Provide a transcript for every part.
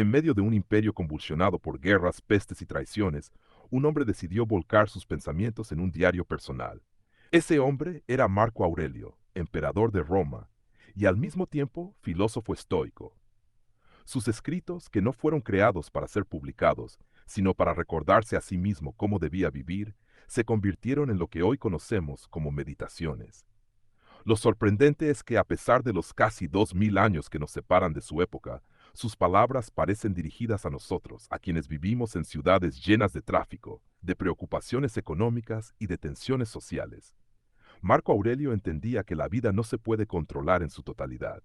En medio de un imperio convulsionado por guerras, pestes y traiciones, un hombre decidió volcar sus pensamientos en un diario personal. Ese hombre era Marco Aurelio, emperador de Roma, y al mismo tiempo filósofo estoico. Sus escritos, que no fueron creados para ser publicados, sino para recordarse a sí mismo cómo debía vivir, se convirtieron en lo que hoy conocemos como meditaciones. Lo sorprendente es que a pesar de los casi 2000 años que nos separan de su época, sus palabras parecen dirigidas a nosotros, a quienes vivimos en ciudades llenas de tráfico, de preocupaciones económicas y de tensiones sociales. Marco Aurelio entendía que la vida no se puede controlar en su totalidad.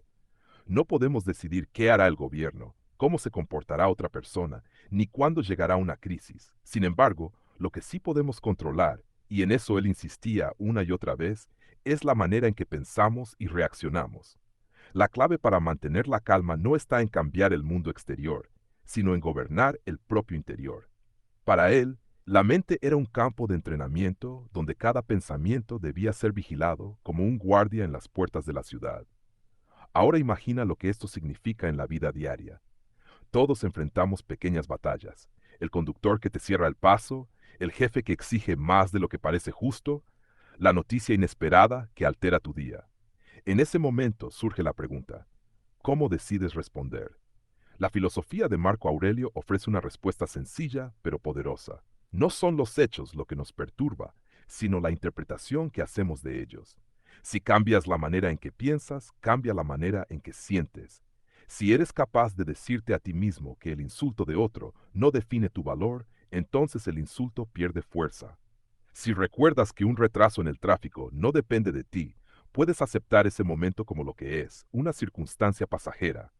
No podemos decidir qué hará el gobierno, cómo se comportará otra persona, ni cuándo llegará una crisis. Sin embargo, lo que sí podemos controlar, y en eso él insistía una y otra vez, es la manera en que pensamos y reaccionamos. La clave para mantener la calma no está en cambiar el mundo exterior, sino en gobernar el propio interior. Para él, la mente era un campo de entrenamiento donde cada pensamiento debía ser vigilado como un guardia en las puertas de la ciudad. Ahora imagina lo que esto significa en la vida diaria. Todos enfrentamos pequeñas batallas. El conductor que te cierra el paso, el jefe que exige más de lo que parece justo, la noticia inesperada que altera tu día. En ese momento surge la pregunta, ¿cómo decides responder? La filosofía de Marco Aurelio ofrece una respuesta sencilla pero poderosa. No son los hechos lo que nos perturba, sino la interpretación que hacemos de ellos. Si cambias la manera en que piensas, cambia la manera en que sientes. Si eres capaz de decirte a ti mismo que el insulto de otro no define tu valor, entonces el insulto pierde fuerza. Si recuerdas que un retraso en el tráfico no depende de ti, puedes aceptar ese momento como lo que es, una circunstancia pasajera.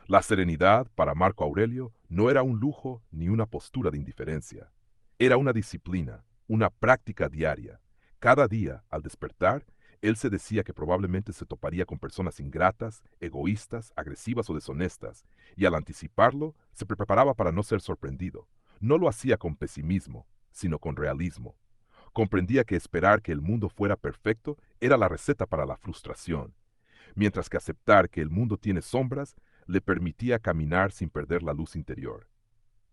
La serenidad, para Marco Aurelio, no era un lujo ni una postura de indiferencia. Era una disciplina, una práctica diaria. Cada día, al despertar, él se decía que probablemente se toparía con personas ingratas, egoístas, agresivas o deshonestas, y al anticiparlo, se preparaba para no ser sorprendido. No lo hacía con pesimismo, sino con realismo. Comprendía que esperar que el mundo fuera perfecto era la receta para la frustración, mientras que aceptar que el mundo tiene sombras le permitía caminar sin perder la luz interior.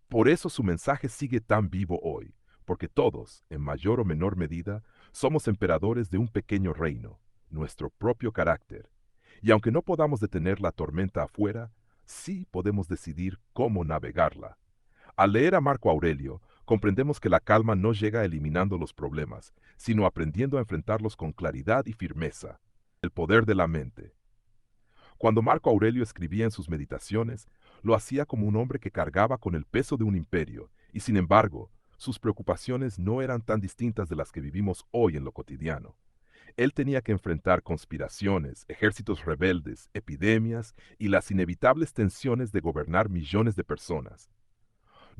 Por eso su mensaje sigue tan vivo hoy, porque todos, en mayor o menor medida, somos emperadores de un pequeño reino, nuestro propio carácter. Y aunque no podamos detener la tormenta afuera, sí podemos decidir cómo navegarla. Al leer a Marco Aurelio, comprendemos que la calma no llega eliminando los problemas, sino aprendiendo a enfrentarlos con claridad y firmeza. El poder de la mente. Cuando Marco Aurelio escribía en sus meditaciones, lo hacía como un hombre que cargaba con el peso de un imperio, y sin embargo, sus preocupaciones no eran tan distintas de las que vivimos hoy en lo cotidiano. Él tenía que enfrentar conspiraciones, ejércitos rebeldes, epidemias y las inevitables tensiones de gobernar millones de personas.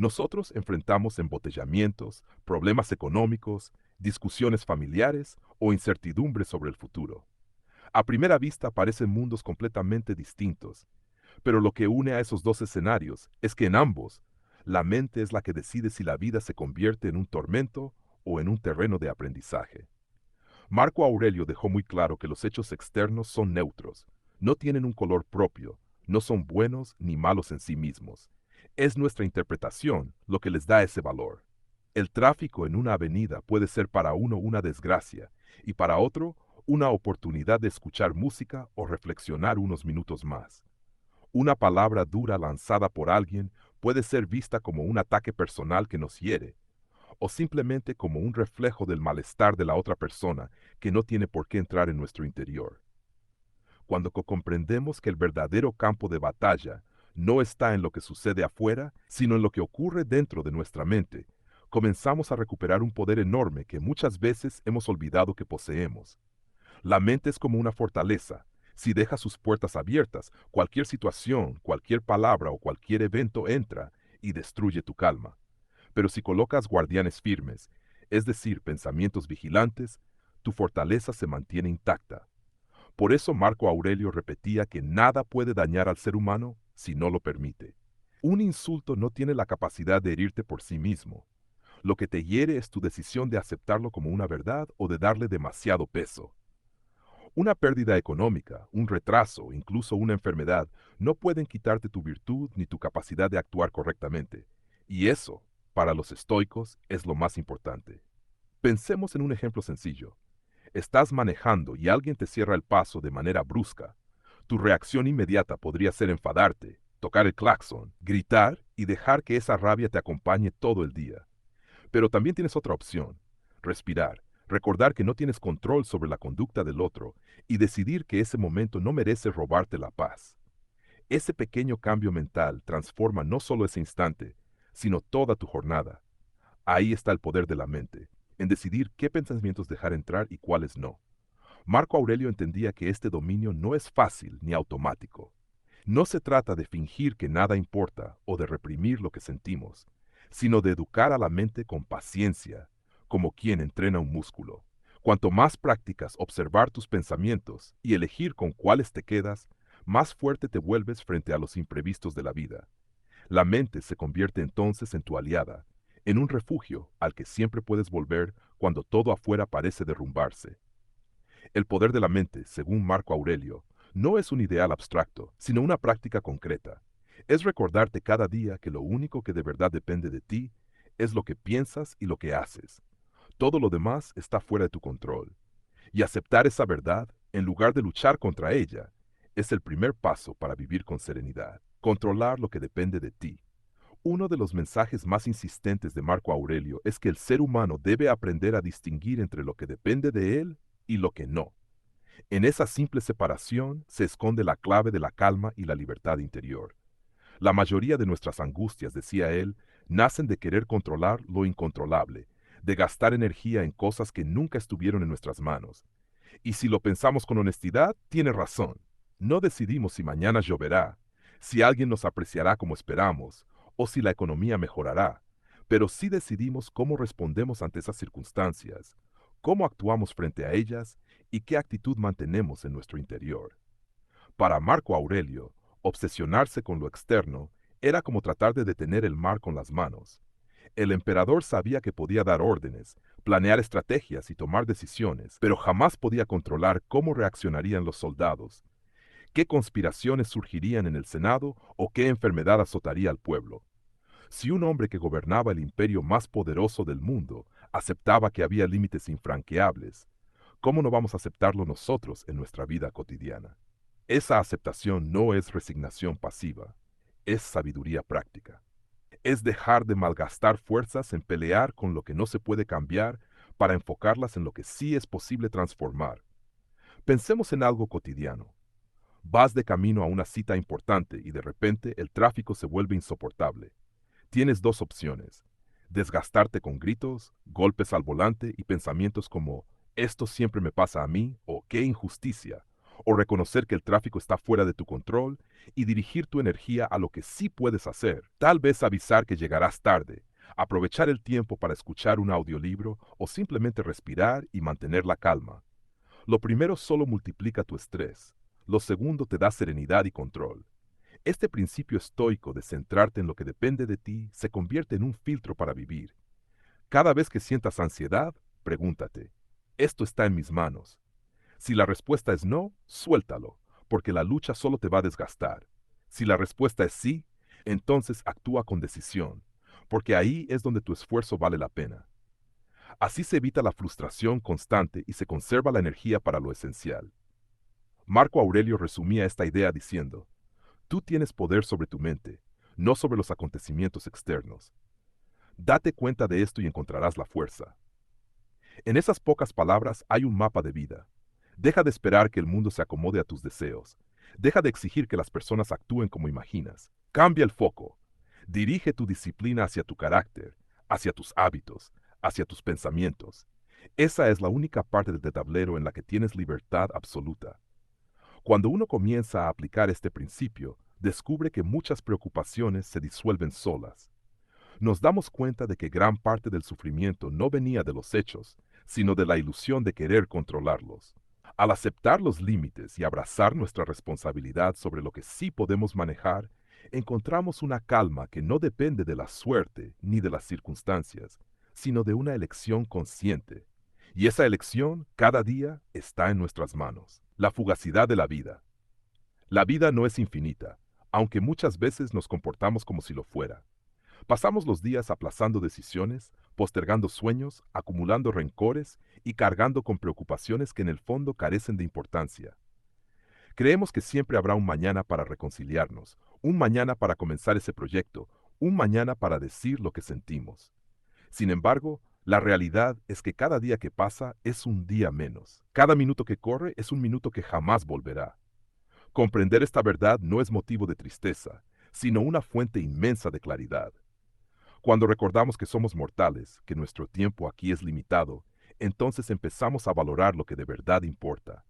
Nosotros enfrentamos embotellamientos, problemas económicos, discusiones familiares o incertidumbres sobre el futuro. A primera vista parecen mundos completamente distintos, pero lo que une a esos dos escenarios es que en ambos, la mente es la que decide si la vida se convierte en un tormento o en un terreno de aprendizaje. Marco Aurelio dejó muy claro que los hechos externos son neutros, no tienen un color propio, no son buenos ni malos en sí mismos. Es nuestra interpretación lo que les da ese valor. El tráfico en una avenida puede ser para uno una desgracia y para otro una oportunidad de escuchar música o reflexionar unos minutos más. Una palabra dura lanzada por alguien puede ser vista como un ataque personal que nos hiere, o simplemente como un reflejo del malestar de la otra persona que no tiene por qué entrar en nuestro interior. Cuando comprendemos que el verdadero campo de batalla no está en lo que sucede afuera, sino en lo que ocurre dentro de nuestra mente, comenzamos a recuperar un poder enorme que muchas veces hemos olvidado que poseemos. La mente es como una fortaleza. Si deja sus puertas abiertas, cualquier situación, cualquier palabra o cualquier evento entra y destruye tu calma. Pero si colocas guardianes firmes, es decir, pensamientos vigilantes, tu fortaleza se mantiene intacta. Por eso Marco Aurelio repetía que nada puede dañar al ser humano si no lo permite. Un insulto no tiene la capacidad de herirte por sí mismo. Lo que te hiere es tu decisión de aceptarlo como una verdad o de darle demasiado peso. Una pérdida económica, un retraso, incluso una enfermedad, no pueden quitarte tu virtud ni tu capacidad de actuar correctamente. Y eso, para los estoicos, es lo más importante. Pensemos en un ejemplo sencillo. Estás manejando y alguien te cierra el paso de manera brusca. Tu reacción inmediata podría ser enfadarte, tocar el claxon, gritar y dejar que esa rabia te acompañe todo el día. Pero también tienes otra opción: respirar, recordar que no tienes control sobre la conducta del otro y decidir que ese momento no merece robarte la paz. Ese pequeño cambio mental transforma no solo ese instante, sino toda tu jornada. Ahí está el poder de la mente, en decidir qué pensamientos dejar entrar y cuáles no. Marco Aurelio entendía que este dominio no es fácil ni automático. No se trata de fingir que nada importa o de reprimir lo que sentimos, sino de educar a la mente con paciencia, como quien entrena un músculo. Cuanto más practicas observar tus pensamientos y elegir con cuáles te quedas, más fuerte te vuelves frente a los imprevistos de la vida. La mente se convierte entonces en tu aliada, en un refugio al que siempre puedes volver cuando todo afuera parece derrumbarse. El poder de la mente, según Marco Aurelio, no es un ideal abstracto, sino una práctica concreta. Es recordarte cada día que lo único que de verdad depende de ti es lo que piensas y lo que haces. Todo lo demás está fuera de tu control. Y aceptar esa verdad, en lugar de luchar contra ella, es el primer paso para vivir con serenidad. Controlar lo que depende de ti. Uno de los mensajes más insistentes de Marco Aurelio es que el ser humano debe aprender a distinguir entre lo que depende de él y lo que no. En esa simple separación se esconde la clave de la calma y la libertad interior. La mayoría de nuestras angustias, decía él, nacen de querer controlar lo incontrolable, de gastar energía en cosas que nunca estuvieron en nuestras manos. Y si lo pensamos con honestidad, tiene razón. No decidimos si mañana lloverá, si alguien nos apreciará como esperamos, o si la economía mejorará, pero sí decidimos cómo respondemos ante esas circunstancias, cómo actuamos frente a ellas y qué actitud mantenemos en nuestro interior. Para Marco Aurelio, obsesionarse con lo externo era como tratar de detener el mar con las manos. El emperador sabía que podía dar órdenes, planear estrategias y tomar decisiones, pero jamás podía controlar cómo reaccionarían los soldados, qué conspiraciones surgirían en el Senado o qué enfermedad azotaría al pueblo. Si un hombre que gobernaba el imperio más poderoso del mundo aceptaba que había límites infranqueables, ¿cómo no vamos a aceptarlo nosotros en nuestra vida cotidiana? Esa aceptación no es resignación pasiva, es sabiduría práctica. Es dejar de malgastar fuerzas en pelear con lo que no se puede cambiar para enfocarlas en lo que sí es posible transformar. Pensemos en algo cotidiano. Vas de camino a una cita importante y de repente el tráfico se vuelve insoportable. Tienes dos opciones: desgastarte con gritos, golpes al volante y pensamientos como «esto siempre me pasa a mí» o «qué injusticia», o reconocer que el tráfico está fuera de tu control y dirigir tu energía a lo que sí puedes hacer, tal vez avisar que llegarás tarde, aprovechar el tiempo para escuchar un audiolibro o simplemente respirar y mantener la calma. Lo primero solo multiplica tu estrés, lo segundo te da serenidad y control. Este principio estoico de centrarte en lo que depende de ti se convierte en un filtro para vivir. Cada vez que sientas ansiedad, pregúntate: ¿esto está en mis manos? Si la respuesta es no, suéltalo, porque la lucha solo te va a desgastar. Si la respuesta es sí, entonces actúa con decisión, porque ahí es donde tu esfuerzo vale la pena. Así se evita la frustración constante y se conserva la energía para lo esencial. Marco Aurelio resumía esta idea diciendo: tú tienes poder sobre tu mente, no sobre los acontecimientos externos. Date cuenta de esto y encontrarás la fuerza. En esas pocas palabras hay un mapa de vida. Deja de esperar que el mundo se acomode a tus deseos. Deja de exigir que las personas actúen como imaginas. Cambia el foco. Dirige tu disciplina hacia tu carácter, hacia tus hábitos, hacia tus pensamientos. Esa es la única parte del tablero en la que tienes libertad absoluta. Cuando uno comienza a aplicar este principio, descubre que muchas preocupaciones se disuelven solas. Nos damos cuenta de que gran parte del sufrimiento no venía de los hechos, sino de la ilusión de querer controlarlos. Al aceptar los límites y abrazar nuestra responsabilidad sobre lo que sí podemos manejar, encontramos una calma que no depende de la suerte ni de las circunstancias, sino de una elección consciente. Y esa elección cada día está en nuestras manos. La fugacidad de la vida. La vida no es infinita, aunque muchas veces nos comportamos como si lo fuera. Pasamos los días aplazando decisiones, postergando sueños, acumulando rencores y cargando con preocupaciones que en el fondo carecen de importancia. Creemos que siempre habrá un mañana para reconciliarnos, un mañana para comenzar ese proyecto, un mañana para decir lo que sentimos. Sin embargo, la realidad es que cada día que pasa es un día menos. Cada minuto que corre es un minuto que jamás volverá. Comprender esta verdad no es motivo de tristeza, sino una fuente inmensa de claridad. Cuando recordamos que somos mortales, que nuestro tiempo aquí es limitado, entonces empezamos a valorar lo que de verdad importa.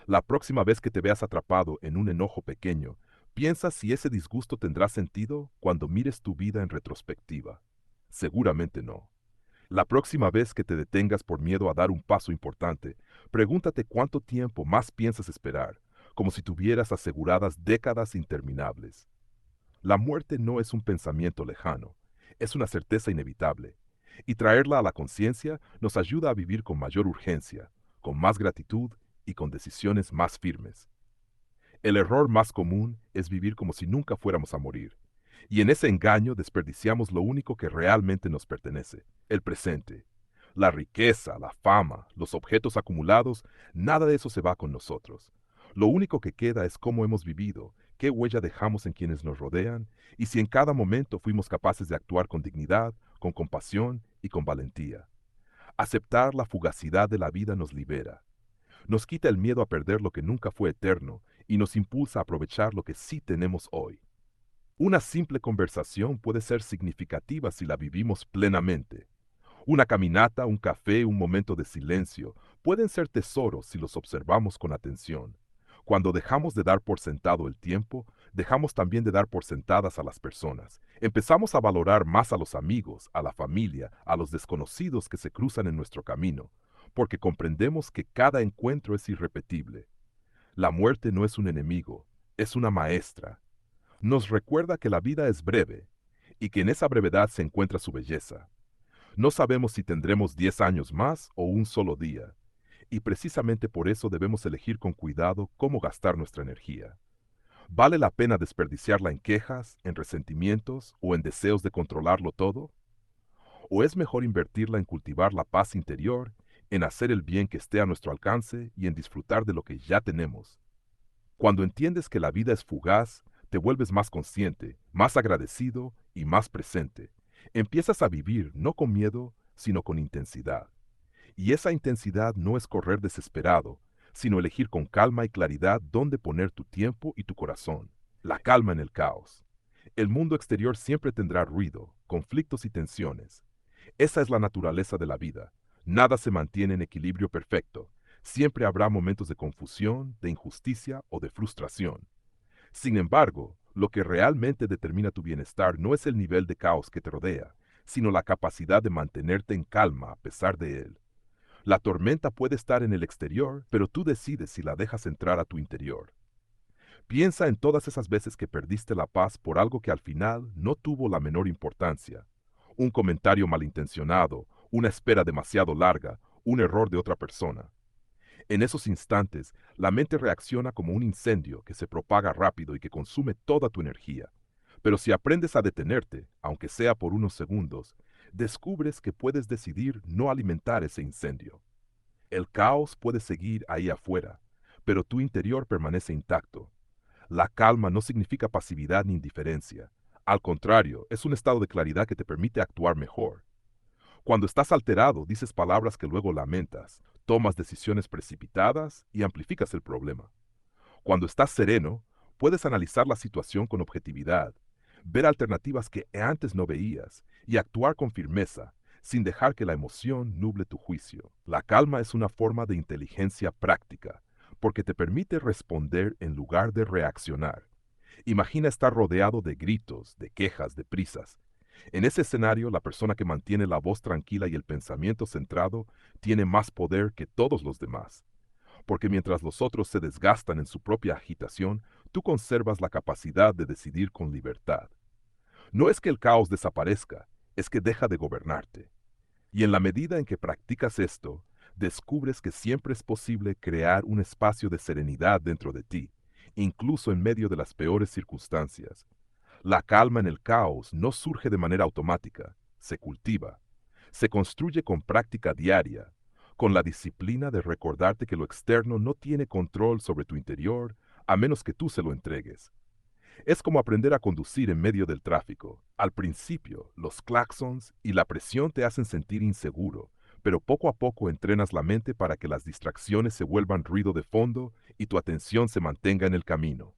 La próxima vez que te veas atrapado en un enojo pequeño, piensa si ese disgusto tendrá sentido cuando mires tu vida en retrospectiva. Seguramente no. La próxima vez que te detengas por miedo a dar un paso importante, pregúntate cuánto tiempo más piensas esperar, como si tuvieras aseguradas décadas interminables. La muerte no es un pensamiento lejano, es una certeza inevitable, y traerla a la conciencia nos ayuda a vivir con mayor urgencia, con más gratitud y con decisiones más firmes. El error más común es vivir como si nunca fuéramos a morir, y en ese engaño desperdiciamos lo único que realmente nos pertenece, el presente. La riqueza, la fama, los objetos acumulados, nada de eso se va con nosotros. Lo único que queda es cómo hemos vivido, qué huella dejamos en quienes nos rodean, y si en cada momento fuimos capaces de actuar con dignidad, con compasión y con valentía. Aceptar la fugacidad de la vida nos libera. Nos quita el miedo a perder lo que nunca fue eterno y nos impulsa a aprovechar lo que sí tenemos hoy. Una simple conversación puede ser significativa si la vivimos plenamente. Una caminata, un café, un momento de silencio pueden ser tesoros si los observamos con atención. Cuando dejamos de dar por sentado el tiempo, dejamos también de dar por sentadas a las personas. Empezamos a valorar más a los amigos, a la familia, a los desconocidos que se cruzan en nuestro camino, porque comprendemos que cada encuentro es irrepetible. La muerte no es un enemigo, es una maestra. Nos recuerda que la vida es breve y que en esa brevedad se encuentra su belleza. No sabemos si tendremos 10 años más o un solo día, y precisamente por eso debemos elegir con cuidado cómo gastar nuestra energía. ¿Vale la pena desperdiciarla en quejas, en resentimientos o en deseos de controlarlo todo? ¿O es mejor invertirla en cultivar la paz interior, en hacer el bien que esté a nuestro alcance y en disfrutar de lo que ya tenemos? Cuando entiendes que la vida es fugaz, te vuelves más consciente, más agradecido y más presente. Empiezas a vivir no con miedo, sino con intensidad. Y esa intensidad no es correr desesperado, sino elegir con calma y claridad dónde poner tu tiempo y tu corazón. La calma en el caos. El mundo exterior siempre tendrá ruido, conflictos y tensiones. Esa es la naturaleza de la vida. Nada se mantiene en equilibrio perfecto. Siempre habrá momentos de confusión, de injusticia o de frustración. Sin embargo, lo que realmente determina tu bienestar no es el nivel de caos que te rodea, sino la capacidad de mantenerte en calma a pesar de él. La tormenta puede estar en el exterior, pero tú decides si la dejas entrar a tu interior. Piensa en todas esas veces que perdiste la paz por algo que al final no tuvo la menor importancia. Un comentario malintencionado, una espera demasiado larga, un error de otra persona. En esos instantes, la mente reacciona como un incendio que se propaga rápido y que consume toda tu energía. Pero si aprendes a detenerte, aunque sea por unos segundos, descubres que puedes decidir no alimentar ese incendio. El caos puede seguir ahí afuera, pero tu interior permanece intacto. La calma no significa pasividad ni indiferencia. Al contrario, es un estado de claridad que te permite actuar mejor. Cuando estás alterado, dices palabras que luego lamentas, tomas decisiones precipitadas y amplificas el problema. Cuando estás sereno, puedes analizar la situación con objetividad, ver alternativas que antes no veías y actuar con firmeza, sin dejar que la emoción nuble tu juicio. La calma es una forma de inteligencia práctica, porque te permite responder en lugar de reaccionar. Imagina estar rodeado de gritos, de quejas, de prisas. En ese escenario, la persona que mantiene la voz tranquila y el pensamiento centrado tiene más poder que todos los demás, porque mientras los otros se desgastan en su propia agitación, tú conservas la capacidad de decidir con libertad. No es que el caos desaparezca, es que deja de gobernarte. Y en la medida en que practicas esto, descubres que siempre es posible crear un espacio de serenidad dentro de ti, incluso en medio de las peores circunstancias. La calma en el caos no surge de manera automática, se cultiva. Se construye con práctica diaria, con la disciplina de recordarte que lo externo no tiene control sobre tu interior a menos que tú se lo entregues. Es como aprender a conducir en medio del tráfico. Al principio, los claxons y la presión te hacen sentir inseguro, pero poco a poco entrenas la mente para que las distracciones se vuelvan ruido de fondo y tu atención se mantenga en el camino.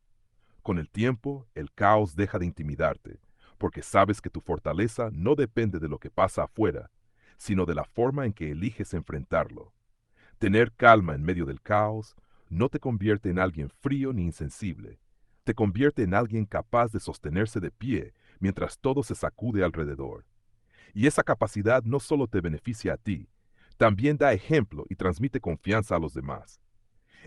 Con el tiempo, el caos deja de intimidarte, porque sabes que tu fortaleza no depende de lo que pasa afuera, sino de la forma en que eliges enfrentarlo. Tener calma en medio del caos no te convierte en alguien frío ni insensible, te convierte en alguien capaz de sostenerse de pie mientras todo se sacude alrededor. Y esa capacidad no solo te beneficia a ti, también da ejemplo y transmite confianza a los demás.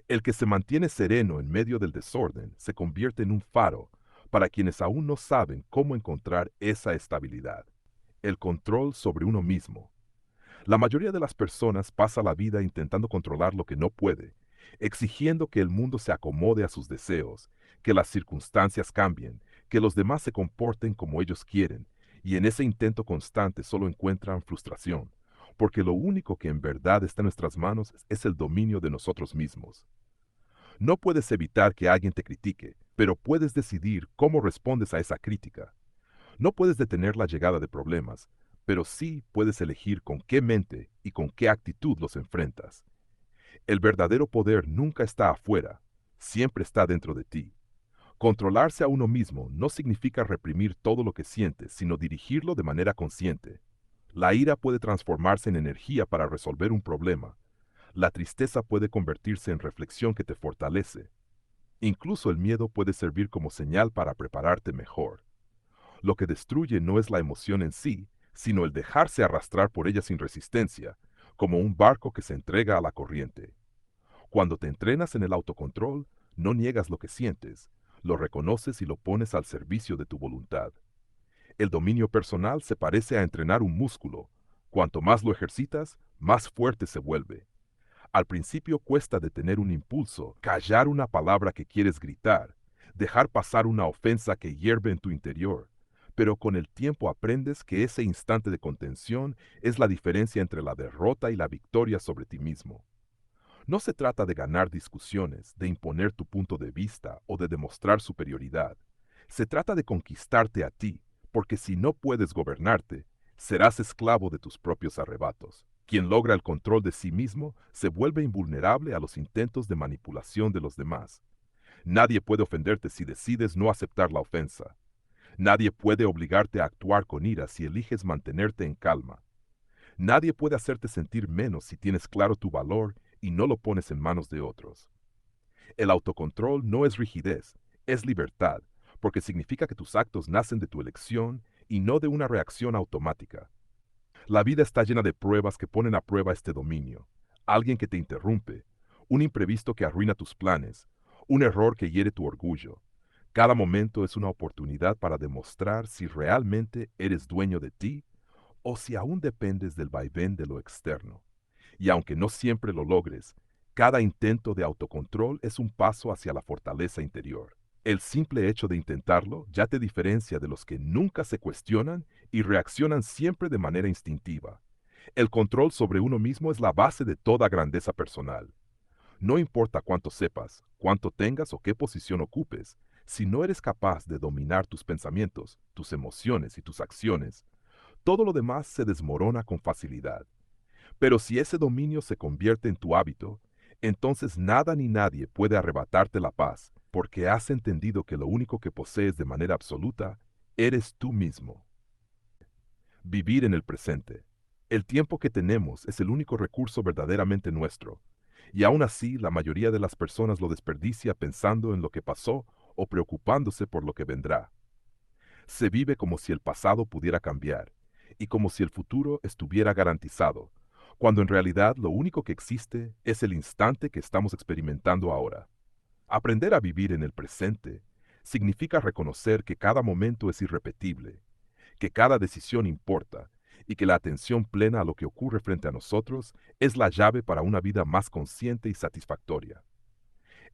El que se mantiene sereno en medio del desorden se convierte en un faro para quienes aún no saben cómo encontrar esa estabilidad. El control sobre uno mismo. La mayoría de las personas pasa la vida intentando controlar lo que no puede, exigiendo que el mundo se acomode a sus deseos, que las circunstancias cambien, que los demás se comporten como ellos quieren, y en ese intento constante solo encuentran frustración, porque lo único que en verdad está en nuestras manos es el dominio de nosotros mismos. No puedes evitar que alguien te critique, pero puedes decidir cómo respondes a esa crítica. No puedes detener la llegada de problemas, pero sí puedes elegir con qué mente y con qué actitud los enfrentas. El verdadero poder nunca está afuera, siempre está dentro de ti. Controlarse a uno mismo no significa reprimir todo lo que sientes, sino dirigirlo de manera consciente. La ira puede transformarse en energía para resolver un problema. La tristeza puede convertirse en reflexión que te fortalece. Incluso el miedo puede servir como señal para prepararte mejor. Lo que destruye no es la emoción en sí, sino el dejarse arrastrar por ella sin resistencia, como un barco que se entrega a la corriente. Cuando te entrenas en el autocontrol, no niegas lo que sientes, lo reconoces y lo pones al servicio de tu voluntad. El dominio personal se parece a entrenar un músculo. Cuanto más lo ejercitas, más fuerte se vuelve. Al principio cuesta detener un impulso, callar una palabra que quieres gritar, dejar pasar una ofensa que hierve en tu interior. Pero con el tiempo aprendes que ese instante de contención es la diferencia entre la derrota y la victoria sobre ti mismo. No se trata de ganar discusiones, de imponer tu punto de vista o de demostrar superioridad. Se trata de conquistarte a ti, porque si no puedes gobernarte, serás esclavo de tus propios arrebatos. Quien logra el control de sí mismo se vuelve invulnerable a los intentos de manipulación de los demás. Nadie puede ofenderte si decides no aceptar la ofensa. Nadie puede obligarte a actuar con ira si eliges mantenerte en calma. Nadie puede hacerte sentir menos si tienes claro tu valor y no lo pones en manos de otros. El autocontrol no es rigidez, es libertad, porque significa que tus actos nacen de tu elección y no de una reacción automática. La vida está llena de pruebas que ponen a prueba este dominio. Alguien que te interrumpe, un imprevisto que arruina tus planes, un error que hiere tu orgullo. Cada momento es una oportunidad para demostrar si realmente eres dueño de ti o si aún dependes del vaivén de lo externo. Y aunque no siempre lo logres, cada intento de autocontrol es un paso hacia la fortaleza interior. El simple hecho de intentarlo ya te diferencia de los que nunca se cuestionan y reaccionan siempre de manera instintiva. El control sobre uno mismo es la base de toda grandeza personal. No importa cuánto sepas, cuánto tengas o qué posición ocupes, si no eres capaz de dominar tus pensamientos, tus emociones y tus acciones, todo lo demás se desmorona con facilidad. Pero si ese dominio se convierte en tu hábito, entonces nada ni nadie puede arrebatarte la paz, porque has entendido que lo único que posees de manera absoluta eres tú mismo. Vivir en el presente. El tiempo que tenemos es el único recurso verdaderamente nuestro, y aún así la mayoría de las personas lo desperdicia pensando en lo que pasó o preocupándose por lo que vendrá. Se vive como si el pasado pudiera cambiar, y como si el futuro estuviera garantizado, cuando en realidad lo único que existe es el instante que estamos experimentando ahora. Aprender a vivir en el presente significa reconocer que cada momento es irrepetible, que cada decisión importa, y que la atención plena a lo que ocurre frente a nosotros es la llave para una vida más consciente y satisfactoria.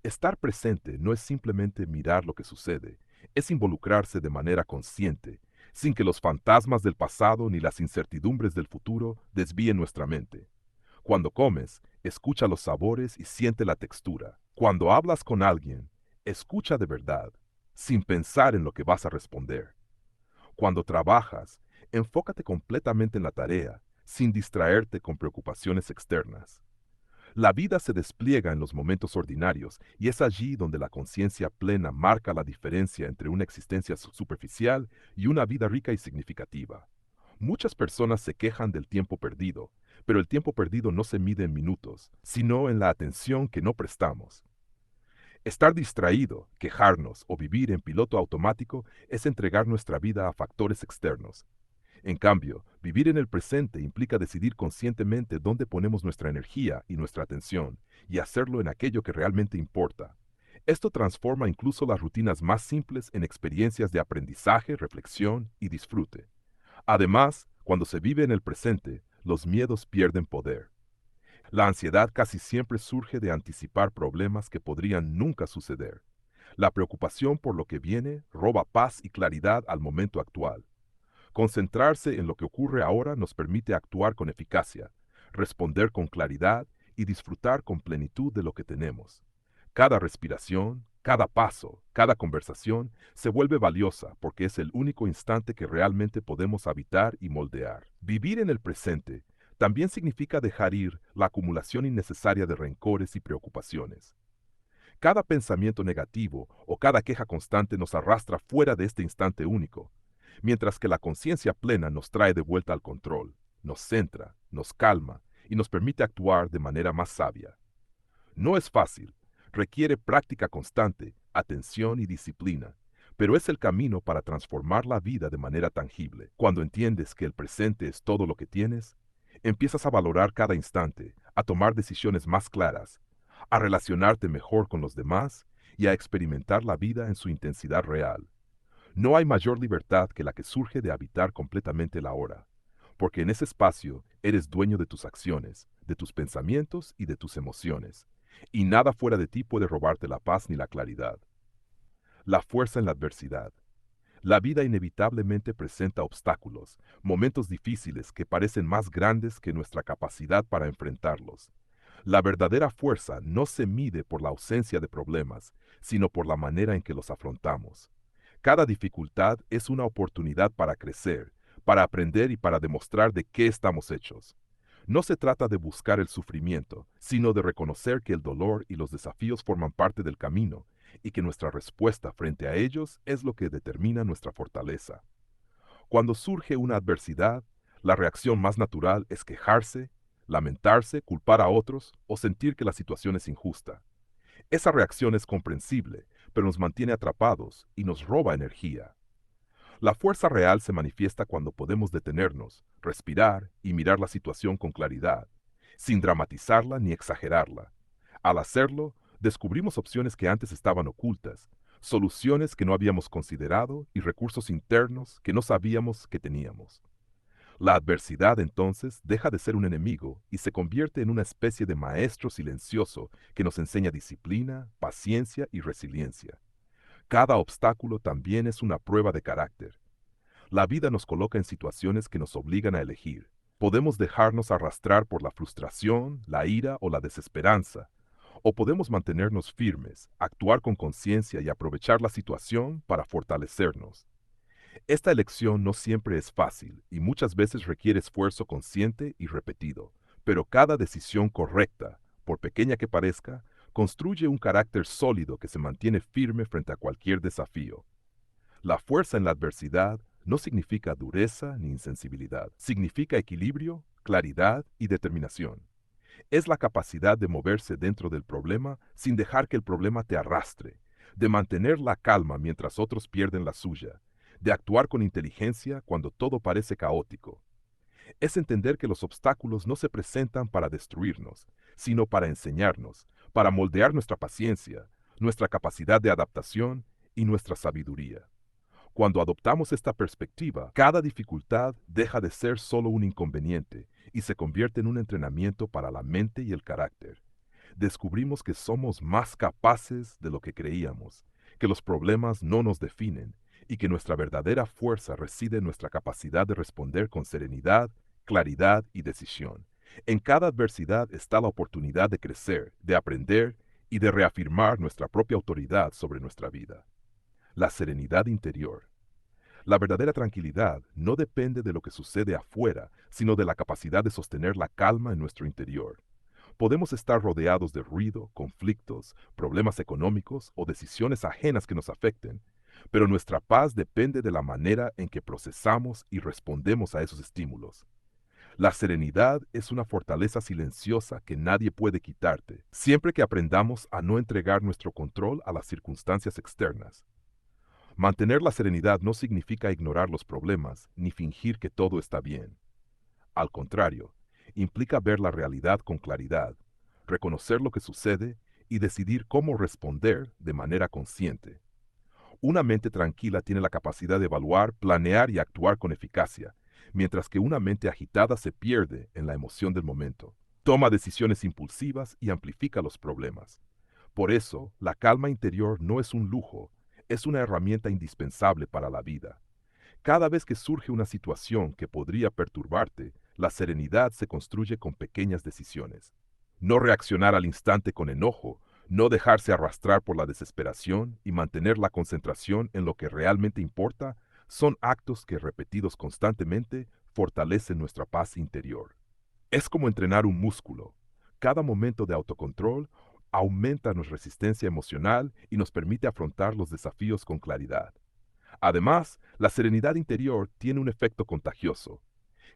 Estar presente no es simplemente mirar lo que sucede, es involucrarse de manera consciente, sin que los fantasmas del pasado ni las incertidumbres del futuro desvíen nuestra mente. Cuando comes, escucha los sabores y siente la textura. Cuando hablas con alguien, escucha de verdad, sin pensar en lo que vas a responder. Cuando trabajas, enfócate completamente en la tarea, sin distraerte con preocupaciones externas. La vida se despliega en los momentos ordinarios y es allí donde la conciencia plena marca la diferencia entre una existencia superficial y una vida rica y significativa. Muchas personas se quejan del tiempo perdido, pero el tiempo perdido no se mide en minutos, sino en la atención que no prestamos. Estar distraído, quejarnos o vivir en piloto automático es entregar nuestra vida a factores externos. En cambio, vivir en el presente implica decidir conscientemente dónde ponemos nuestra energía y nuestra atención, y hacerlo en aquello que realmente importa. Esto transforma incluso las rutinas más simples en experiencias de aprendizaje, reflexión y disfrute. Además, cuando se vive en el presente, los miedos pierden poder. La ansiedad casi siempre surge de anticipar problemas que podrían nunca suceder. La preocupación por lo que viene roba paz y claridad al momento actual. Concentrarse en lo que ocurre ahora nos permite actuar con eficacia, responder con claridad y disfrutar con plenitud de lo que tenemos. Cada respiración, cada paso, cada conversación se vuelve valiosa porque es el único instante que realmente podemos habitar y moldear. Vivir en el presente también significa dejar ir la acumulación innecesaria de rencores y preocupaciones. Cada pensamiento negativo o cada queja constante nos arrastra fuera de este instante único, mientras que la conciencia plena nos trae de vuelta al control, nos centra, nos calma y nos permite actuar de manera más sabia. No es fácil, requiere práctica constante, atención y disciplina, pero es el camino para transformar la vida de manera tangible. Cuando entiendes que el presente es todo lo que tienes, empiezas a valorar cada instante, a tomar decisiones más claras, a relacionarte mejor con los demás y a experimentar la vida en su intensidad real. No hay mayor libertad que la que surge de habitar completamente la hora, porque en ese espacio eres dueño de tus acciones, de tus pensamientos y de tus emociones, y nada fuera de ti puede robarte la paz ni la claridad. La fuerza en la adversidad. La vida inevitablemente presenta obstáculos, momentos difíciles que parecen más grandes que nuestra capacidad para enfrentarlos. La verdadera fuerza no se mide por la ausencia de problemas, sino por la manera en que los afrontamos. Cada dificultad es una oportunidad para crecer, para aprender y para demostrar de qué estamos hechos. No se trata de buscar el sufrimiento, sino de reconocer que el dolor y los desafíos forman parte del camino y que nuestra respuesta frente a ellos es lo que determina nuestra fortaleza. Cuando surge una adversidad, la reacción más natural es quejarse, lamentarse, culpar a otros o sentir que la situación es injusta. Esa reacción es comprensible, pero nos mantiene atrapados y nos roba energía. La fuerza real se manifiesta cuando podemos detenernos, respirar y mirar la situación con claridad, sin dramatizarla ni exagerarla. Al hacerlo, descubrimos opciones que antes estaban ocultas, soluciones que no habíamos considerado y recursos internos que no sabíamos que teníamos. La adversidad entonces deja de ser un enemigo y se convierte en una especie de maestro silencioso que nos enseña disciplina, paciencia y resiliencia. Cada obstáculo también es una prueba de carácter. La vida nos coloca en situaciones que nos obligan a elegir. Podemos dejarnos arrastrar por la frustración, la ira o la desesperanza, o podemos mantenernos firmes, actuar con conciencia y aprovechar la situación para fortalecernos. Esta elección no siempre es fácil y muchas veces requiere esfuerzo consciente y repetido, pero cada decisión correcta, por pequeña que parezca, construye un carácter sólido que se mantiene firme frente a cualquier desafío. La fuerza en la adversidad no significa dureza ni insensibilidad, significa equilibrio, claridad y determinación. Es la capacidad de moverse dentro del problema sin dejar que el problema te arrastre, de mantener la calma mientras otros pierden la suya, de actuar con inteligencia cuando todo parece caótico. Es entender que los obstáculos no se presentan para destruirnos, sino para enseñarnos, para moldear nuestra paciencia, nuestra capacidad de adaptación y nuestra sabiduría. Cuando adoptamos esta perspectiva, cada dificultad deja de ser solo un inconveniente y se convierte en un entrenamiento para la mente y el carácter. Descubrimos que somos más capaces de lo que creíamos, que los problemas no nos definen y que nuestra verdadera fuerza reside en nuestra capacidad de responder con serenidad, claridad y decisión. En cada adversidad está la oportunidad de crecer, de aprender y de reafirmar nuestra propia autoridad sobre nuestra vida. La serenidad interior. La verdadera tranquilidad no depende de lo que sucede afuera, sino de la capacidad de sostener la calma en nuestro interior. Podemos estar rodeados de ruido, conflictos, problemas económicos o decisiones ajenas que nos afecten, pero nuestra paz depende de la manera en que procesamos y respondemos a esos estímulos. La serenidad es una fortaleza silenciosa que nadie puede quitarte, siempre que aprendamos a no entregar nuestro control a las circunstancias externas. Mantener la serenidad no significa ignorar los problemas ni fingir que todo está bien. Al contrario, implica ver la realidad con claridad, reconocer lo que sucede y decidir cómo responder de manera consciente. Una mente tranquila tiene la capacidad de evaluar, planear y actuar con eficacia, mientras que una mente agitada se pierde en la emoción del momento. Toma decisiones impulsivas y amplifica los problemas. Por eso, la calma interior no es un lujo, es una herramienta indispensable para la vida. Cada vez que surge una situación que podría perturbarte, la serenidad se construye con pequeñas decisiones. No reaccionar al instante con enojo, no dejarse arrastrar por la desesperación y mantener la concentración en lo que realmente importa, son actos que, repetidos constantemente, fortalecen nuestra paz interior. Es como entrenar un músculo. Cada momento de autocontrol aumenta nuestra resistencia emocional y nos permite afrontar los desafíos con claridad. Además, la serenidad interior tiene un efecto contagioso.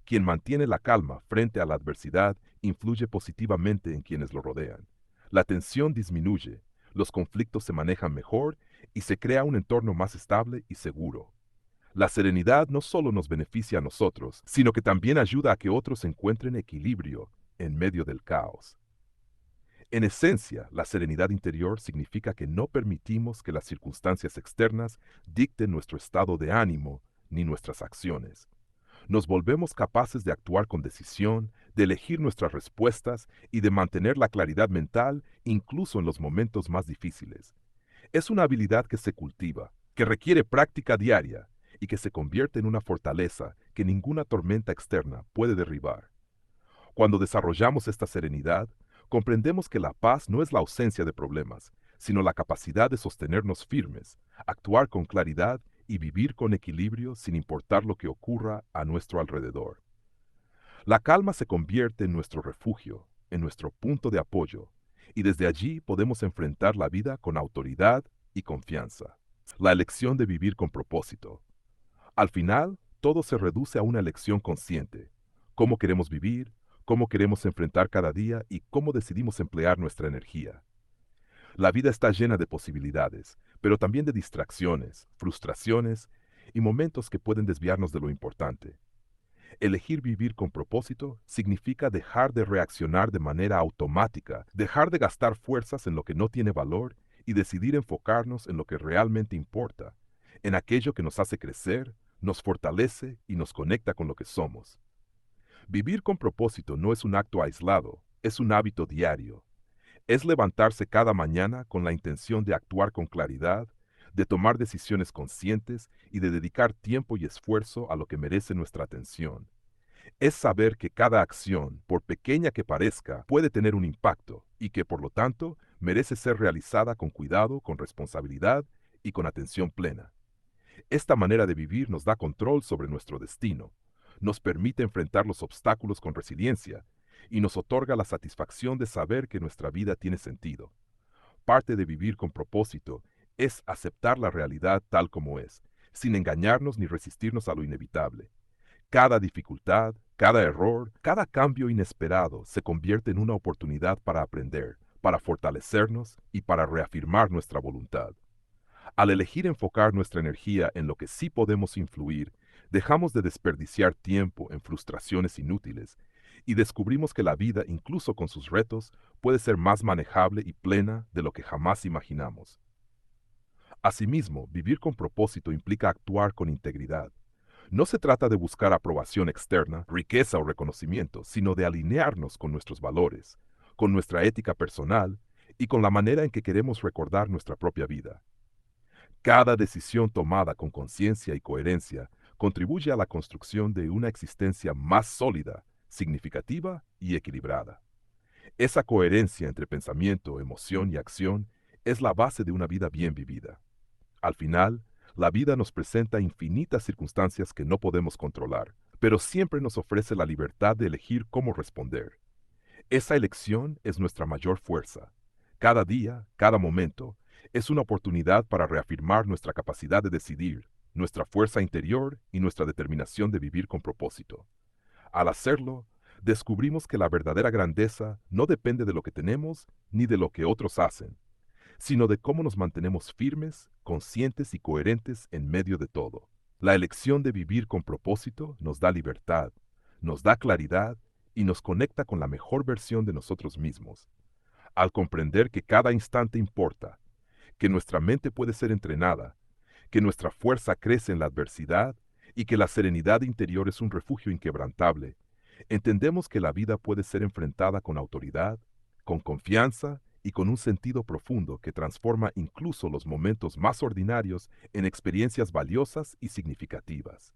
Quien mantiene la calma frente a la adversidad influye positivamente en quienes lo rodean. La tensión disminuye, los conflictos se manejan mejor y se crea un entorno más estable y seguro. La serenidad no solo nos beneficia a nosotros, sino que también ayuda a que otros encuentren equilibrio en medio del caos. En esencia, la serenidad interior significa que no permitimos que las circunstancias externas dicten nuestro estado de ánimo ni nuestras acciones. Nos volvemos capaces de actuar con decisión, de elegir nuestras respuestas y de mantener la claridad mental incluso en los momentos más difíciles. Es una habilidad que se cultiva, que requiere práctica diaria y que se convierte en una fortaleza que ninguna tormenta externa puede derribar. Cuando desarrollamos esta serenidad, comprendemos que la paz no es la ausencia de problemas, sino la capacidad de sostenernos firmes, actuar con claridad y vivir con equilibrio sin importar lo que ocurra a nuestro alrededor. La calma se convierte en nuestro refugio, en nuestro punto de apoyo, y desde allí podemos enfrentar la vida con autoridad y confianza. La elección de vivir con propósito. Al final, todo se reduce a una elección consciente. Cómo queremos vivir, cómo queremos enfrentar cada día y cómo decidimos emplear nuestra energía. La vida está llena de posibilidades, pero también de distracciones, frustraciones y momentos que pueden desviarnos de lo importante. Elegir vivir con propósito significa dejar de reaccionar de manera automática, dejar de gastar fuerzas en lo que no tiene valor y decidir enfocarnos en lo que realmente importa, en aquello que nos hace crecer, nos fortalece y nos conecta con lo que somos. Vivir con propósito no es un acto aislado, es un hábito diario. Es levantarse cada mañana con la intención de actuar con claridad, de tomar decisiones conscientes y de dedicar tiempo y esfuerzo a lo que merece nuestra atención. Es saber que cada acción, por pequeña que parezca, puede tener un impacto y que, por lo tanto, merece ser realizada con cuidado, con responsabilidad y con atención plena. Esta manera de vivir nos da control sobre nuestro destino, nos permite enfrentar los obstáculos con resiliencia y nos otorga la satisfacción de saber que nuestra vida tiene sentido. Parte de vivir con propósito es aceptar la realidad tal como es, sin engañarnos ni resistirnos a lo inevitable. Cada dificultad, cada error, cada cambio inesperado se convierte en una oportunidad para aprender, para fortalecernos y para reafirmar nuestra voluntad. Al elegir enfocar nuestra energía en lo que sí podemos influir, dejamos de desperdiciar tiempo en frustraciones inútiles y descubrimos que la vida, incluso con sus retos, puede ser más manejable y plena de lo que jamás imaginamos. Asimismo, vivir con propósito implica actuar con integridad. No se trata de buscar aprobación externa, riqueza o reconocimiento, sino de alinearnos con nuestros valores, con nuestra ética personal y con la manera en que queremos recordar nuestra propia vida. Cada decisión tomada con conciencia y coherencia contribuye a la construcción de una existencia más sólida, significativa y equilibrada. Esa coherencia entre pensamiento, emoción y acción es la base de una vida bien vivida. Al final, la vida nos presenta infinitas circunstancias que no podemos controlar, pero siempre nos ofrece la libertad de elegir cómo responder. Esa elección es nuestra mayor fuerza. Cada día, cada momento, es una oportunidad para reafirmar nuestra capacidad de decidir, nuestra fuerza interior y nuestra determinación de vivir con propósito. Al hacerlo, descubrimos que la verdadera grandeza no depende de lo que tenemos ni de lo que otros hacen, sino de cómo nos mantenemos firmes, conscientes y coherentes en medio de todo. La elección de vivir con propósito nos da libertad, nos da claridad y nos conecta con la mejor versión de nosotros mismos. Al comprender que cada instante importa, que nuestra mente puede ser entrenada, que nuestra fuerza crece en la adversidad y que la serenidad interior es un refugio inquebrantable, entendemos que la vida puede ser enfrentada con autoridad, con confianza y con un sentido profundo que transforma incluso los momentos más ordinarios en experiencias valiosas y significativas.